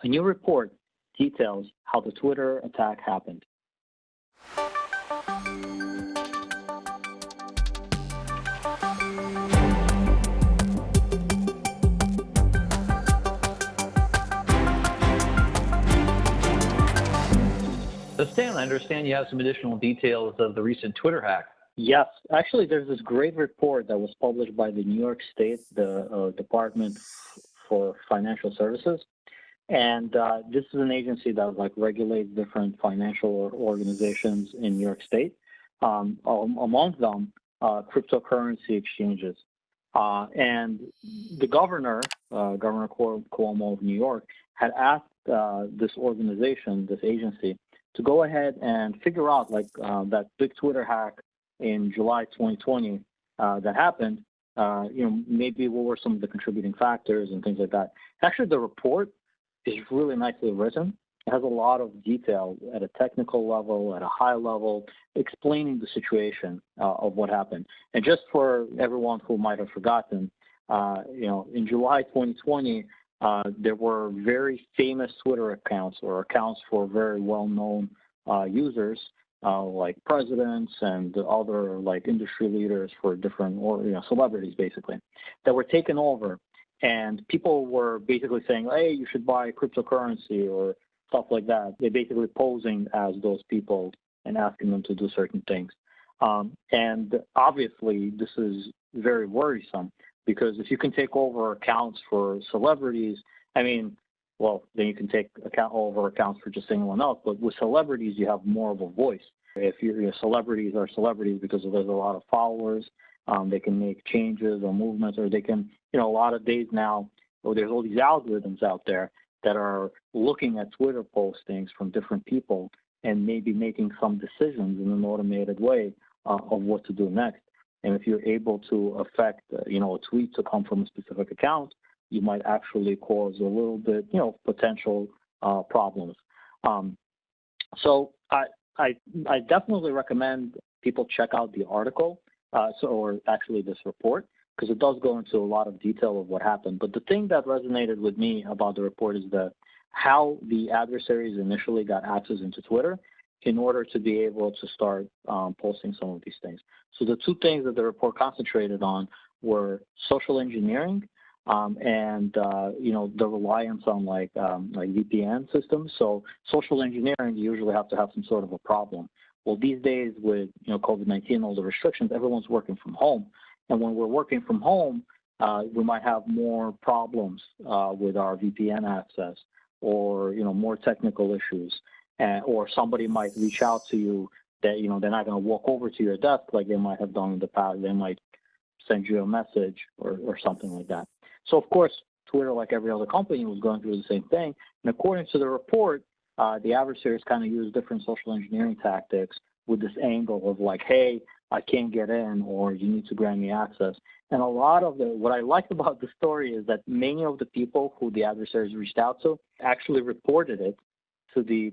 A new report details how the Twitter attack happened. So Stan, I understand you have some additional details of the recent Twitter hack. Yes, actually, there's this great report that was published by the New York State, the Department for Financial Services, and this is an agency that like regulates different financial organizations in New York State. Among them, cryptocurrency exchanges, and the governor, Governor Cuomo of New York, had asked this organization, this agency, to go ahead and figure out like that big Twitter hack in July 2020 that happened, maybe what were some of the contributing factors and things like that. Actually, the report is really nicely written. It has a lot of detail at a technical level, at a high level, explaining the situation of what happened. And just for everyone who might have forgotten, in July 2020, there were very famous Twitter accounts or accounts for very well-known users, like presidents and other like industry leaders for different, celebrities basically, that were taken over. And people were basically saying, hey, you should buy cryptocurrency or stuff like that. They're basically posing as those people and asking them to do certain things. And obviously, this is very worrisome because if you can take over accounts for celebrities, then you can take over accounts for just anyone else. But with celebrities, you have more of a voice. If your celebrities are celebrities because there's a lot of followers, they can make changes or movements, or they can, a lot of days now, there's all these algorithms out there that are looking at Twitter postings from different people and maybe making some decisions in an automated way of what to do next. And if you're able to affect, a tweet to come from a specific account, you might actually cause a little bit, potential problems. So I definitely recommend people check out the article, or actually this report, because it does go into a lot of detail of what happened. But the thing that resonated with me about the report is how the adversaries initially got access into Twitter in order to be able to start posting some of these things. So the two things that the report concentrated on were social engineering and the reliance on like VPN systems. So social engineering, you usually have to have some sort of a problem. Well, these days with COVID-19 and all the restrictions, everyone's working from home. And when we're working from home, we might have more problems with our VPN access, or more technical issues, or somebody might reach out to you that they're not going to walk over to your desk like they might have done in the past. They might send you a message or something like that. So of course, Twitter, like every other company, was going through the same thing. And according to the report, the adversaries kind of use different social engineering tactics with this angle of like, hey, I can't get in, or you need to grant me access. And a lot of what I liked about the story is that many of the people who the adversaries reached out to actually reported it to the,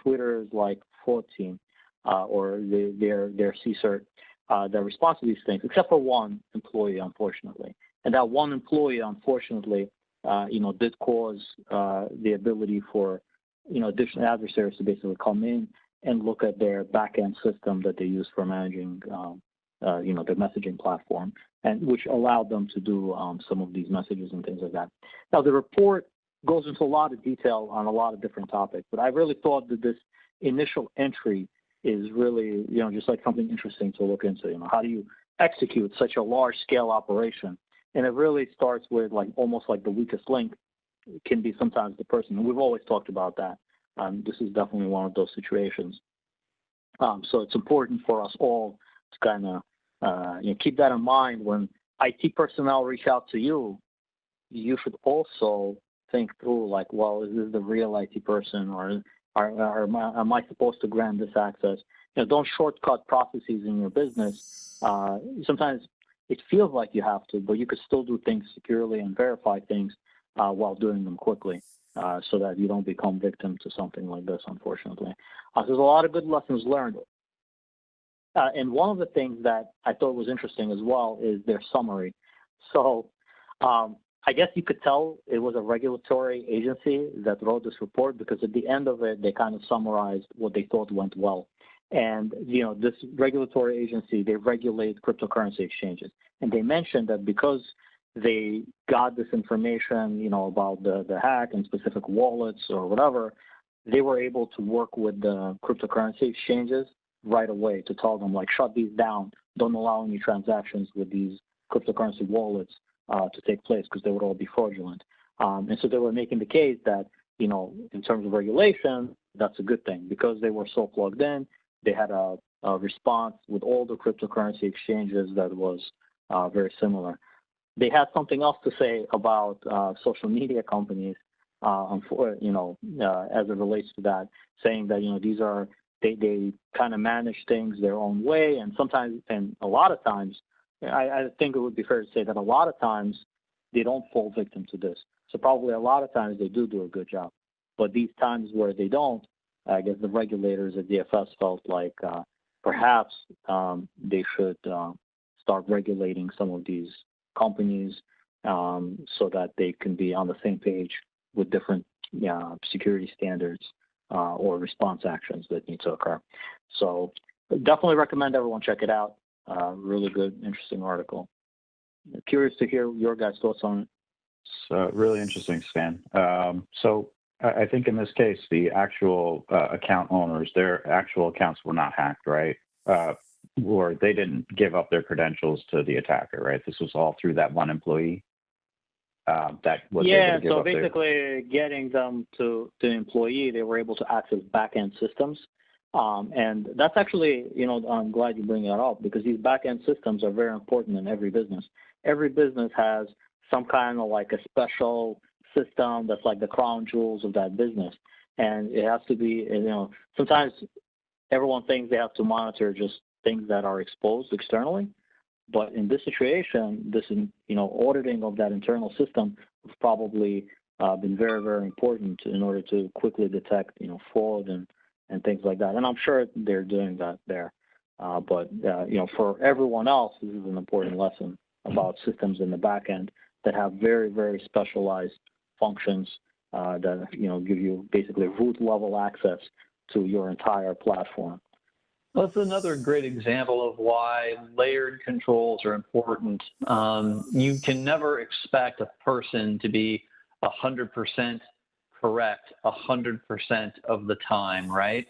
Twitter's like fraud team or their CSERT that responds to these things, except for one employee, unfortunately. And that one employee, unfortunately, did cause the ability for, additional adversaries to basically come in and look at their back-end system that they use for managing, their messaging platform, and which allowed them to do some of these messages and things like that. Now, the report goes into a lot of detail on a lot of different topics, but I really thought that this initial entry is really, just like something interesting to look into. How do you execute such a large-scale operation? And it really starts with like almost like the weakest link can be sometimes the person. And we've always talked about that. This is definitely one of those situations. So it's important for us all to kind of keep that in mind when IT personnel reach out to you. You should also think through like, well, is this the real IT person, or am I supposed to grant this access? Don't shortcut processes in your business. Sometimes it feels like you have to, but you could still do things securely and verify things while doing them quickly. So that you don't become victim to something like this, unfortunately. There's a lot of good lessons learned. And one of the things that I thought was interesting as well is their summary. So I guess you could tell it was a regulatory agency that wrote this report because at the end of it, they kind of summarized what they thought went well. And, this regulatory agency, they regulate cryptocurrency exchanges. And they mentioned that because they got this information, about the hack and specific wallets or whatever, they were able to work with the cryptocurrency exchanges right away to tell them, like, shut these down. Don't allow any transactions with these cryptocurrency wallets to take place because they would all be fraudulent. And so they were making the case that, in terms of regulation, that's a good thing because they were so plugged in. They had a response with all the cryptocurrency exchanges that was very similar. They had something else to say about social media companies, as it relates to that, saying that, these are, they kind of manage things their own way. And sometimes, and a lot of times, I think it would be fair to say that a lot of times they don't fall victim to this. So probably a lot of times they do a good job. But these times where they don't, I guess the regulators at DFS felt like perhaps they should start regulating some of these companies so that they can be on the same page with different security standards or response actions that need to occur. So definitely recommend everyone check it out. Really good, interesting article. Curious to hear your guys' thoughts on it. So really interesting, Stan. So I think in this case, the actual account owners, their actual accounts were not hacked, right? Or they didn't give up their credentials to the attacker, right? This was all through that one employee that was able to give up basically getting them to the employee, they were able to access back-end systems. And that's actually, I'm glad you bring that up because these back-end systems are very important in every business. Every business has some kind of like a special system that's like the crown jewels of that business. And it has to be, sometimes everyone thinks they have to monitor just things that are exposed externally. But in this situation, this, auditing of that internal system has probably been very, very important in order to quickly detect, fraud and things like that. And I'm sure they're doing that there. But for everyone else, this is an important lesson about systems in the back end that have very, very specialized functions that, give you basically root level access to your entire platform. Well, that's another great example of why layered controls are important. You can never expect a person to be 100% correct 100% of the time, right?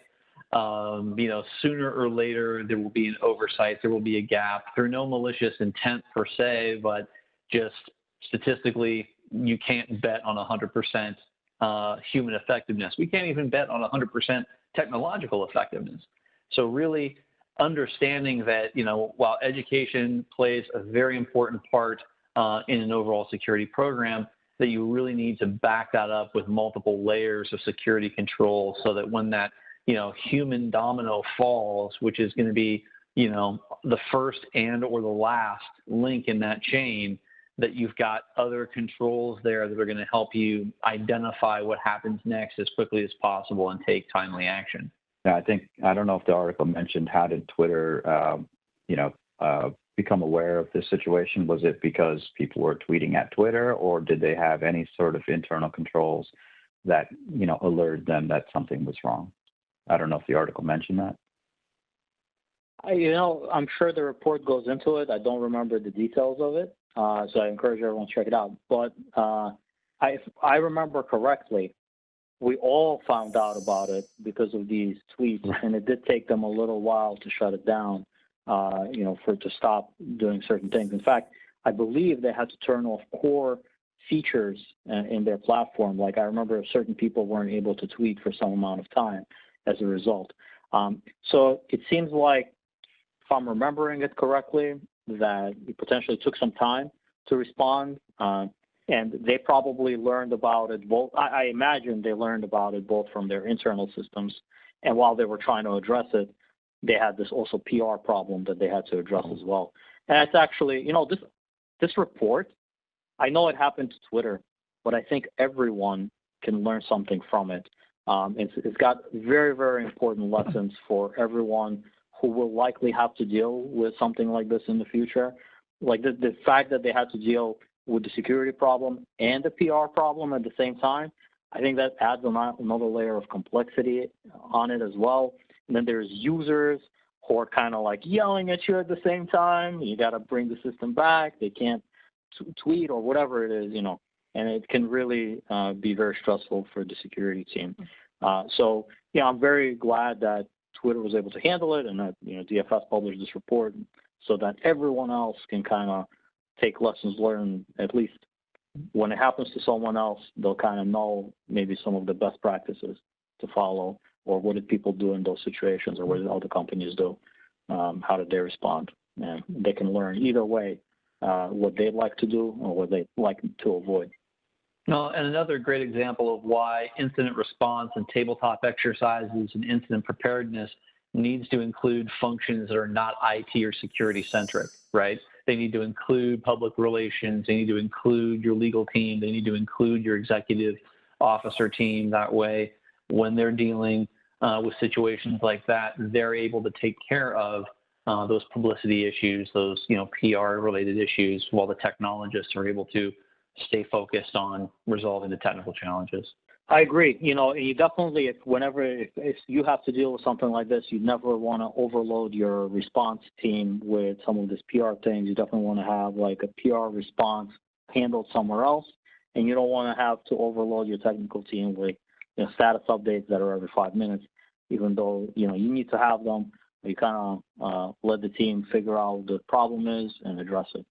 Sooner or later, there will be an oversight, there will be a gap. There's no malicious intent per se, but just statistically, you can't bet on 100% human effectiveness. We can't even bet on 100% technological effectiveness. So really understanding that, while education plays a very important part in an overall security program, that you really need to back that up with multiple layers of security control so that when that, human domino falls, which is going to be, the first and or the last link in that chain, that you've got other controls there that are going to help you identify what happens next as quickly as possible and take timely action. Yeah, I don't know if the article mentioned how did Twitter, become aware of this situation? Was it because people were tweeting at Twitter, or did they have any sort of internal controls that, alerted them that something was wrong? I don't know if the article mentioned that. I'm sure the report goes into it. I don't remember the details of it, so I encourage everyone to check it out. But if I remember correctly, we all found out about it because of these tweets, and it did take them a little while to shut it down, to stop doing certain things. In fact, I believe they had to turn off core features in their platform. Like I remember certain people weren't able to tweet for some amount of time as a result. So it seems like, if I'm remembering it correctly, that it potentially took some time to respond. And they probably learned about it both. I imagine they learned about it both from their internal systems, and while they were trying to address it, they had this also PR problem that they had to address as well. And it's actually, this report, I know it happened to Twitter, but I think everyone can learn something from it. It's got very, very important lessons for everyone who will likely have to deal with something like this in the future. Like the fact that they had to deal with the security problem and the PR problem at the same time, I think that adds another layer of complexity on it as well. And then there's users who are kind of like yelling at you at the same time. You got to bring the system back. They can't tweet or whatever it is, and it can really be very stressful for the security team. So, I'm very glad that Twitter was able to handle it and that, DFS published this report so that everyone else can kind of take lessons learned. At least when it happens to someone else, they'll kind of know maybe some of the best practices to follow, or what did people do in those situations, or what did other companies do? How did they respond? And they can learn either way what they'd like to do or what they'd like to avoid. No, and another great example of why incident response and tabletop exercises and incident preparedness needs to include functions that are not IT or security centric, right? They need to include public relations. They need to include your legal team. They need to include your executive officer team. That way, when they're dealing with situations like that, they're able to take care of those publicity issues, those PR related issues, while the technologists are able to stay focused on resolving the technical challenges. I agree. You definitely, if you have to deal with something like this, you never want to overload your response team with some of this PR things. You definitely want to have like a PR response handled somewhere else, and you don't want to have to overload your technical team with status updates that are every 5 minutes. Even though you need to have them, you kind of let the team figure out what the problem is and address it.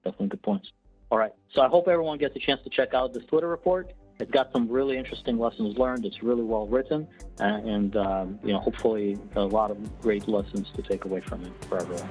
Definitely good points. All right, so I hope everyone gets a chance to check out this Twitter report. It's got some really interesting lessons learned. It's really well written, and hopefully a lot of great lessons to take away from it for everyone.